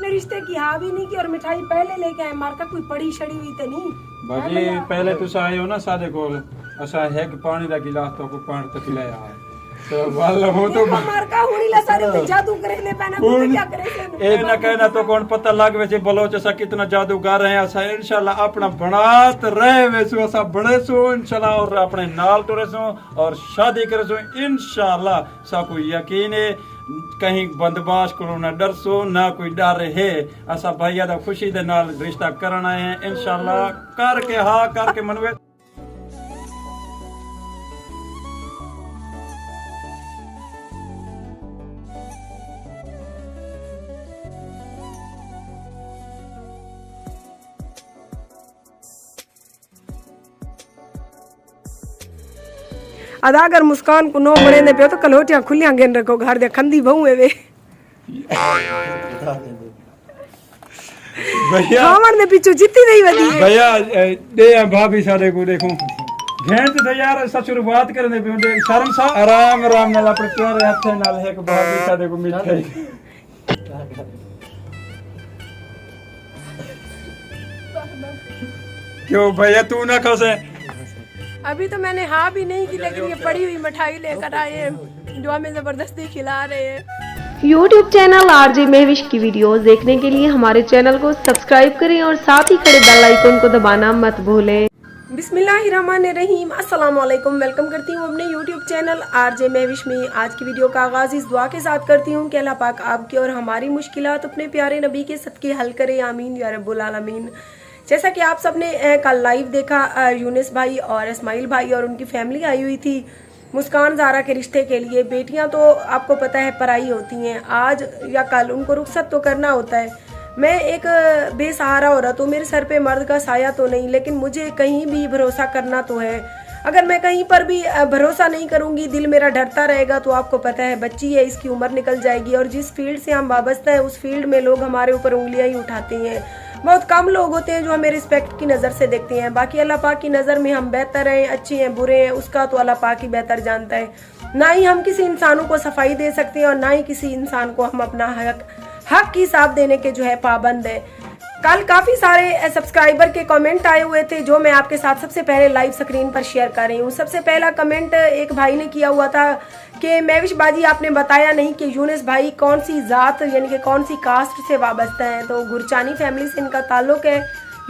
पे रिश्ते की हाँ भी नहीं की और मिठाई पहले लेके आए। मार का कोई पड़ी छड़ी हुई तो नहीं भाजी पहले तुस आए हो ना सादे को असा है कि पानी दा गिलास तो को पानी तक पिलाया है तो वाला हो तो मार का हुनी ला सारे पे जादू करे ले पैना को क्या करे ए ना कहना तो कौन पता लग वैसे बलोच सा कितना जादू कर रहे हैं असा इंशाल्लाह अपना बनात रहे वैसे असा बड़े सो इंशाल्लाह और अपने नाल टुरे सो और शादी करे सो इंशाल्लाह सा कोई यकीन है कहीं बंदबाश को ना डर सो ना कोई डर है असा भैया दा खुशी दे नाल रिश्ता करना है इंशाल्लाह करके हाँ करके मनवे। अदा अगर मुस्कान को नो बने दे पे तो कलोटियां खुलियां गेन रखो घर दे खंदी बहु है वे भैया खावन दे पीछे जितनी नहीं वदी भैया दे भाभी सारे को देखो घेंट दे यार ससुर बात करने पे दे शर्म सा आराम आराम नाल अपने प्यारे हाथ नाल है को भाभी सारे को मिठाई क्यों भैया तू ना खसे अभी तो मैंने हाँ भी नहीं की लेकिन ये पड़ी हुई मिठाई लेकर आए जो हमें जबरदस्ती खिला रहे हैं। YouTube चैनल आरजे महविश की वीडियोस देखने के लिए हमारे चैनल को सब्सक्राइब करें और साथ ही खड़े बेल आइकन को दबाना मत भूलें। बिस्मिल्लाहिर्रहमानिर्रहीम, अस्सलाम वालेकुम। वेलकम करती हूँ अपने YouTube चैनल आरजे महविश में। आज की वीडियो का आगाज इस दुआ के साथ करती हूँ कि अल्लाह पाक आपकी और हमारी मुश्किलात अपने प्यारे नबी के सदके हल करे, आमीन या रब्बुल आलमीन। जैसा कि आप सबने कल लाइव देखा, यूनिस भाई और इस्माइल भाई और उनकी फैमिली आई हुई थी मुस्कान ज़ारा के रिश्ते के लिए। बेटियां तो आपको पता है पराई होती हैं, आज या कल उनको रुखसत तो करना होता है। मैं एक बेसहारा औरत हूँ, मेरे सर पे मर्द का साया तो नहीं, लेकिन मुझे कहीं भी भरोसा करना तो है। अगर मैं कहीं पर भी भरोसा नहीं करूँगी, दिल मेरा डरता रहेगा, तो आपको पता है बच्ची है, इसकी उम्र निकल जाएगी। और जिस फील्ड से हम वाबस्ता है उस फील्ड में लोग हमारे ऊपर उंगलियां ही उठाते हैं। बहुत कम लोग होते हैं जो हमें रिस्पेक्ट की नज़र से देखते हैं। बाकी अल्लाह पाक की नज़र में हम बेहतर हैं, अच्छे हैं, बुरे हैं, उसका तो अल्लाह पाक ही बेहतर जानता है। ना ही हम किसी इंसानों को सफाई दे सकते हैं और ना ही किसी इंसान को हम अपना हक की हिसाब देने के जो है पाबंद है। कल काफ़ी सारे सब्सक्राइबर के कमेंट आए हुए थे जो मैं आपके साथ सबसे पहले लाइव स्क्रीन पर शेयर कर रही हूँ। सबसे पहला कमेंट एक भाई ने किया हुआ था कि महविश बाजी आपने बताया नहीं कि यूनिस भाई कौन सी ज़ात यानी कि कौन सी कास्ट से वाबस्ता है। तो गुरचानी फैमिली से इनका ताल्लुक है,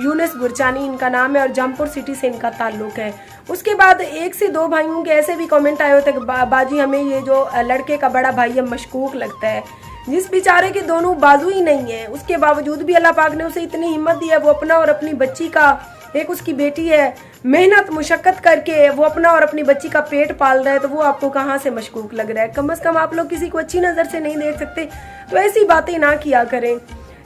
यूनिस गुरचानी इनका नाम है और जमपुर सिटी से इनका ताल्लुक है। उसके बाद एक से दो भाइयों के ऐसे भी कमेंट आए हुए थे कि बाजी हमें ये जो लड़के का बड़ा भाई है मशकूक लगता है, जिस बेचारे के दोनों बाजू ही नहीं है, उसके बावजूद भी अल्लाह पाक ने उसे इतनी हिम्मत दी है। वो अपना और अपनी बच्ची का, एक उसकी बेटी है, मेहनत मुशक्कत करके वो अपना और अपनी बच्ची का पेट पाल रहा है, तो वो आपको कहाँ से मशकूक लग रहा है? कम से कम आप लोग किसी को अच्छी नज़र से नहीं देख सकते, तो ऐसी बातें ना किया करें।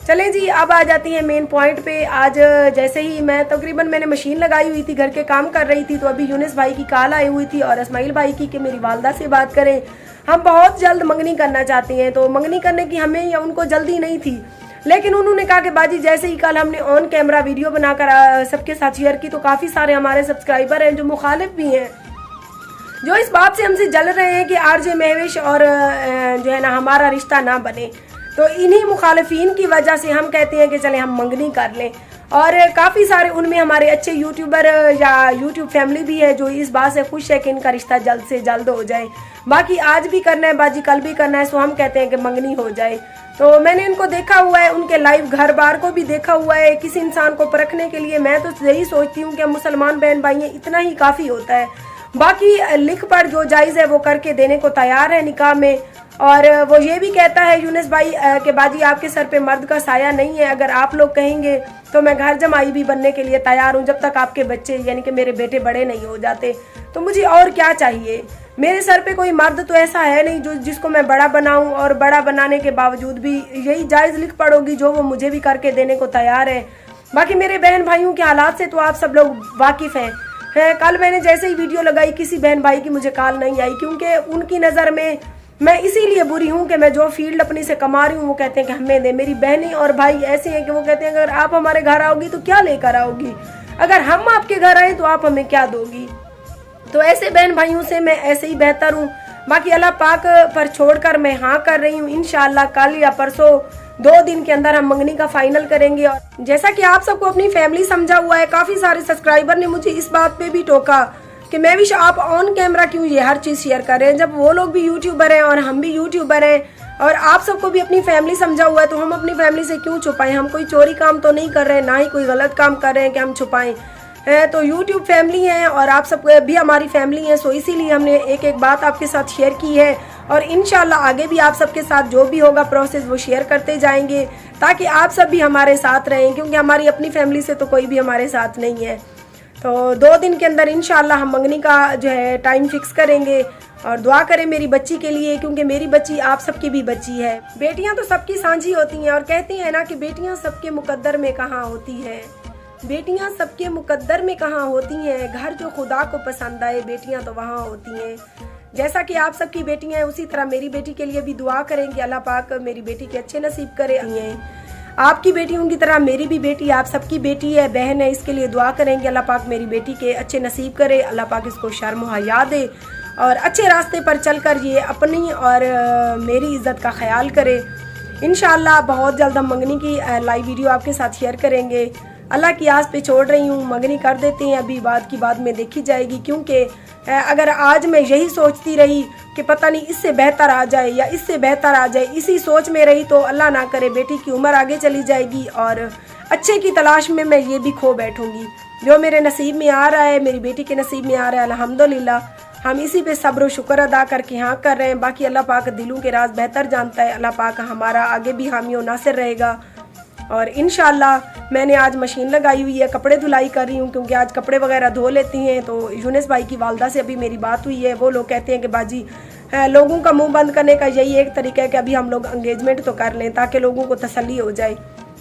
चलें जी, अब आ जाती है मेन पॉइंट पे। आज जैसे ही मैंने मशीन लगाई हुई थी, घर के काम कर रही थी, तो अभी यूनिस भाई की कॉल आई हुई थी और इस्माइल भाई की कि मेरी वालदा से बात करें, हम बहुत जल्द मंगनी करना चाहते हैं। तो मंगनी करने की हमें या उनको जल्दी नहीं थी, लेकिन उन्होंने कहा कि बाजी जैसे ही कल हमने ऑन कैमरा वीडियो बनाकर सबके साथ शेयर की, तो काफ़ी सारे हमारे सब्सक्राइबर हैं जो मुखालिफ भी हैं, जो इस बात से हमसे जल रहे हैं कि आरजे महविश और जो है ना हमारा रिश्ता ना बने। तो इन्हीं मुखालिफिन की वजह से हम कहते हैं कि चले हम मंगनी कर लें। और काफ़ी सारे उनमें हमारे अच्छे यूट्यूबर या यूट्यूब फैमिली भी है जो इस बात से खुश है कि इनका रिश्ता जल्द से जल्द हो जाए। बाकी आज भी करना है बाजी, कल भी करना है, सो हम कहते हैं कि मंगनी हो जाए। तो मैंने इनको देखा हुआ है, उनके लाइव घर बार को भी देखा हुआ है। किसी इंसान को परखने के लिए मैं तो यही सोचती हूँ कि मुसलमान बहन भाई इतना ही काफ़ी होता है। बाकी लिख पढ़ जो जायज़ है वो करके देने को तैयार है निकाह में। और वो ये भी कहता है यूनिस भाई कि बाजी आपके सर पे मर्द का साया नहीं है, अगर आप लोग कहेंगे तो मैं घर जमाई भी बनने के लिए तैयार हूँ, जब तक आपके बच्चे यानी कि मेरे बेटे बड़े नहीं हो जाते। तो मुझे और क्या चाहिए? मेरे सर पे कोई मर्द तो ऐसा है नहीं जो जिसको मैं बड़ा बनाऊं, और बड़ा बनाने के बावजूद भी यही जायज़ लिख पड़ोगी जो वो मुझे भी करके देने को तैयार है। बाकी मेरे बहन भाइयों के हालात से तो आप सब लोग वाकिफ़ हैं। कल मैंने जैसे ही वीडियो लगाई किसी बहन भाई की मुझे कॉल नहीं आई, क्योंकि उनकी नज़र में मैं इसीलिए बुरी हूँ कि मैं जो फील्ड अपनी से कमा रही हूँ वो कहते हैं कि हमें दे। मेरी बहनें और भाई ऐसे हैं कि वो कहते हैं अगर आप हमारे घर आओगी तो क्या लेकर आओगी, अगर हम आपके घर आए तो आप हमें क्या दोगी। तो ऐसे बहन भाइयों से मैं ऐसे ही बेहतर हूँ। बाकी अल्लाह पाक पर छोड़कर मैं हाँ कर रही हूँ। इंशाअल्लाह कल या परसों 2 दिन के अंदर हम मंगनी का फाइनल करेंगे। और जैसा कि आप सबको अपनी फैमिली समझा हुआ है, काफ़ी सारे सब्सक्राइबर ने मुझे इस बात पे भी टोका कि महविश आप ऑन कैमरा क्यों ये हर चीज़ शेयर कर रहे हैं, जब वो लोग भी यूट्यूबर हैं और हम भी यूट्यूबर हैं और आप सबको भी अपनी फैमिली समझा हुआ है, तो हम अपनी फैमिली से क्यों छुपाएं। हम कोई चोरी काम तो नहीं कर रहे हैं, ना ही कोई गलत काम कर रहे हैं कि हम छुपाएं। तो यूट्यूब फैमिली है और आप सब भी हमारी फैमिली है, सो इसीलिए हमने एक एक बात आपके साथ शेयर की है। और इंशाल्लाह आगे भी आप सबके साथ जो भी होगा प्रोसेस वो शेयर करते जाएंगे, ताकि आप सब भी हमारे साथ रहें, क्योंकि हमारी अपनी फैमिली से तो कोई भी हमारे साथ नहीं है। तो 2 दिन के अंदर इंशाल्लाह हम मंगनी का जो है टाइम फिक्स करेंगे। और दुआ करें मेरी बच्ची के लिए, क्योंकि मेरी बच्ची आप सबकी भी बच्ची है। बेटियां तो सबकी साझी होती हैं और कहते हैं ना कि बेटियां सबके मुकद्दर में कहाँ होती है, बेटियां सबके मुकद्दर में कहाँ होती हैं। घर जो खुदा को पसंद आए बेटियां तो वहाँ होती हैं। जैसा कि आप सबकी बेटियां हैं, उसी तरह मेरी बेटी के लिए भी दुआ करेंगे, अल्लाह पाक मेरी बेटी के अच्छे नसीब करे। आपकी बेटियों की तरह मेरी भी बेटी आप सबकी बेटी है, बहन है, इसके लिए दुआ करेंगे अल्लाह पाक मेरी बेटी के अच्छे नसीब करे, अल्लाह पाक इसको शर्म हया दे और अच्छे रास्ते पर चलकर ये अपनी और मेरी इज़्ज़त का ख्याल करे। इंशाअल्लाह बहुत जल्द हम मंगनी की लाइव वीडियो आपके साथ शेयर करेंगे। अल्लाह की आस पे छोड़ रही हूँ, मंगनी कर देते हैं, अभी बात की बाद में देखी जाएगी। क्योंकि अगर आज मैं यही सोचती रही कि पता नहीं इससे बेहतर आ जाए या इससे बेहतर आ जाए, इसी सोच में रही, तो अल्लाह ना करे बेटी की उम्र आगे चली जाएगी और अच्छे की तलाश में मैं ये भी खो बैठूंगी। जो मेरे नसीब में आ रहा है, मेरी बेटी के नसीब में आ रहा है, अल्हम्दुलिल्लाह हम इसी पे सब्र शुक्र अदा करके हाँ कर रहे हैं। बाकी अल्लाह पाक दिलों के राज बेहतर जानता है। अल्लाह पाक हमारा आगे भी हामी और नासिर रहेगा। और इंशाल्लाह मैंने आज मशीन लगाई हुई है, कपड़े धुलाई कर रही हूँ, क्योंकि आज कपड़े वगैरह धो लेती हैं। तो यूनिस भाई की वालदा से अभी मेरी बात हुई है, वो लोग कहते हैं कि बाजी लोगों का मुंह बंद करने का यही एक तरीका है कि अभी हम लोग एंगेजमेंट तो कर लें ताकि लोगों को तसल्ली हो जाए।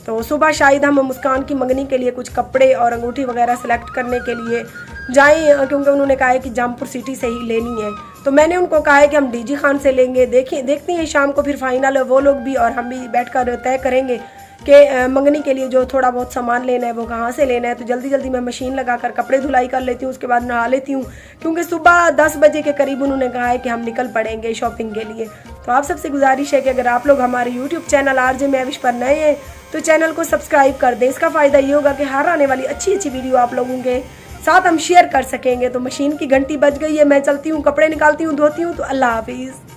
तो सुबह शायद हम मुस्कान की मंगनी के लिए कुछ कपड़े और अंगूठी वगैरह सेलेक्ट करने के लिए जाएं, क्योंकि उन्होंने कहा है कि जामपुर सिटी से ही लेनी है। तो मैंने उनको कहा है कि हम डीजी खान से लेंगे। देखते हैं शाम को फिर फाइनल वो लोग भी और हम भी बैठकर तय करेंगे कि मंगनी के लिए जो थोड़ा बहुत सामान लेना है वो कहाँ से लेना है। तो जल्दी जल्दी मैं मशीन लगाकर कपड़े धुलाई कर लेती हूँ, उसके बाद नहा लेती हूँ, क्योंकि सुबह 10 बजे के करीब उन्होंने कहा है कि हम निकल पड़ेंगे शॉपिंग के लिए। तो आप सबसे गुजारिश है कि अगर आप लोग हमारे यूट्यूब चैनल आरजे महविश पर नए हैं तो चैनल को सब्सक्राइब कर दें। इसका फ़ायदा ये होगा कि हर आने वाली अच्छी अच्छी वीडियो आप लोगों के साथ हम शेयर कर सकेंगे। तो मशीन की घंटी बज गई है, मैं चलती हूँ, कपड़े निकालती हूँ, धोती हूँ। तो अल्लाह हाफिज़।